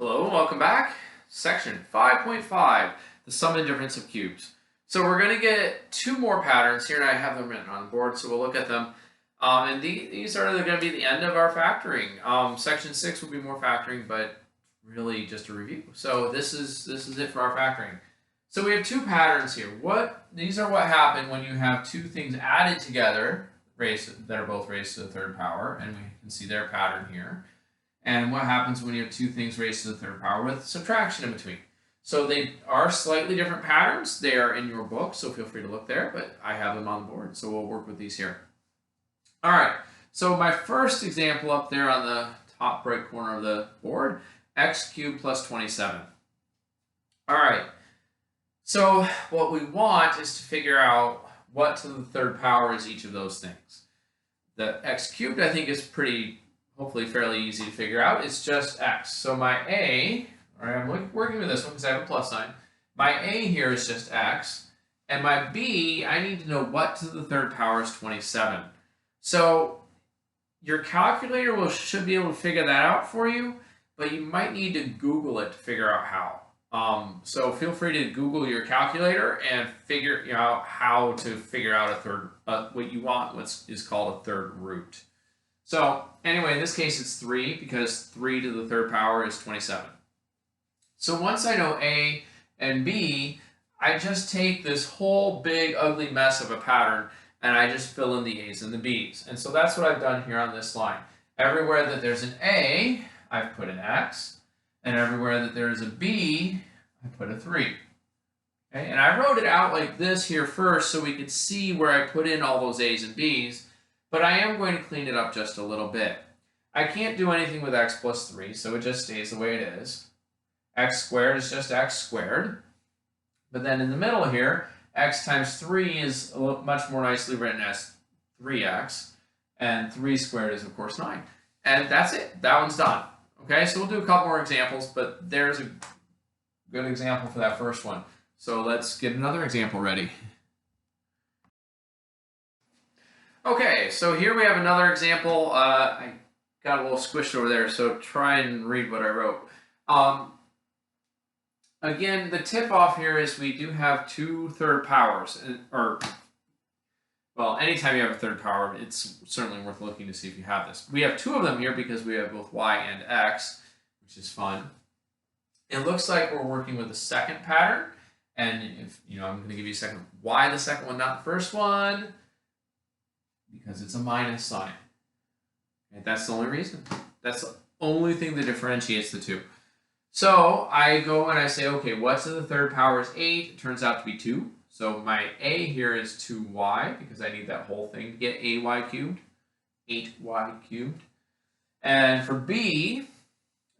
Hello and welcome back. Section 5.5, the sum and difference of cubes. So we're going to get two more patterns here, and I have them written on the board, so we'll look at them. And these are going to be the end of our factoring. Section 6 will be more factoring, but really just a review. So this is it for our factoring. So we have two patterns here. These are what happen when you have two things added together, that are both raised to the third power, and we can see their pattern here. And what happens when you have two things raised to the third power with subtraction in between. So they are slightly different patterns. They are in your book, so feel free to look there, but I have them on the board, so we'll work with these here. All right, so my first example up there on the top right corner of the board, x cubed plus 27. All right, so what we want is to figure out what to the third power is each of those things. The x cubed, I think, is hopefully fairly easy to figure out. It's just x. So my a, all right, I'm working with this one because I have a plus sign. My a here is just x. And my b, I need to know what to the third power is 27. So your calculator should be able to figure that out for you, but you might need to Google it to figure out how. So feel free to Google your calculator and figure out how to figure out a third, what you want, what is called a third root. So anyway, in this case, it's 3 because 3 to the third power is 27. So once I know A and B, I just take this whole big ugly mess of a pattern and I just fill in the A's and the B's. And so that's what I've done here on this line. Everywhere that there's an A, I've put an X. And everywhere that there is a B, I put a 3. Okay? And I wrote it out like this here first so we could see where I put in all those A's and B's. But I am going to clean it up just a little bit. I can't do anything with x plus 3, so it just stays the way it is. X squared is just x squared. But then in the middle here, x times 3 is much more nicely written as 3x. And 3 squared is, of course, 9. And that's it. That one's done. Okay, so we'll do a couple more examples, but there's a good example for that first one. So let's get another example ready. Okay, so here we have another example. I got a little squished over there, so try and read what I wrote. Again, the tip off here is we do have two third powers, well, anytime you have a third power, it's certainly worth looking to see if you have this. We have two of them here because we have both y and x, which is fun. It looks like we're working with the second pattern, and if I'm going to give you a second. Why the second one, not the first one? Because it's a minus sign. Okay, that's the only reason. That's the only thing that differentiates the two. So I go and I say, okay, what's to the third power is 8? It turns out to be 2. So my a here is 2y because I need that whole thing to get ay cubed, 8y cubed. And for b,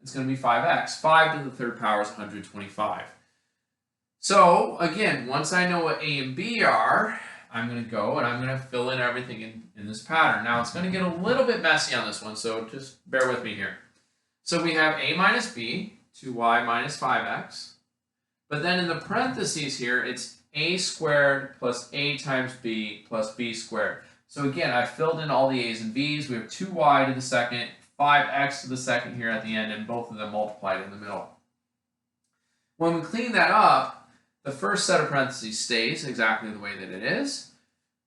it's going to be 5x. 5 to the third power is 125. So again, once I know what a and b are, I'm going to go and I'm going to fill in everything in this pattern. Now, it's going to get a little bit messy on this one, so just bear with me here. So we have a minus b, 2y minus 5x. But then in the parentheses here, it's a squared plus a times b plus b squared. So again, I filled in all the a's and b's. We have 2y to the second, 5x to the second here at the end, and both of them multiplied in the middle. When we clean that up, the first set of parentheses stays exactly the way that it is,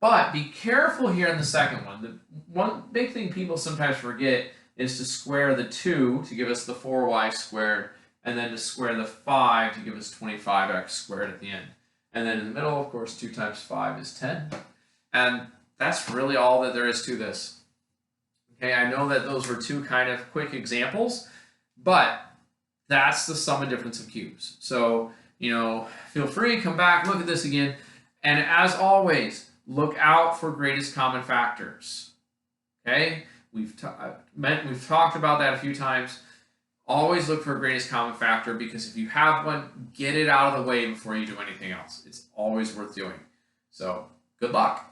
but be careful here in the second one. The one big thing people sometimes forget is to square the 2 to give us the 4y squared, and then to square the 5 to give us 25x squared at the end. And then in the middle, of course, 2 times 5 is 10. And that's really all that there is to this. Okay, I know that those were two kind of quick examples, but that's the sum and difference of cubes. So feel free, come back, look at this again. And as always, look out for greatest common factors. Okay? We've talked about that a few times. Always look for a greatest common factor because if you have one, get it out of the way before you do anything else. It's always worth doing. So, good luck.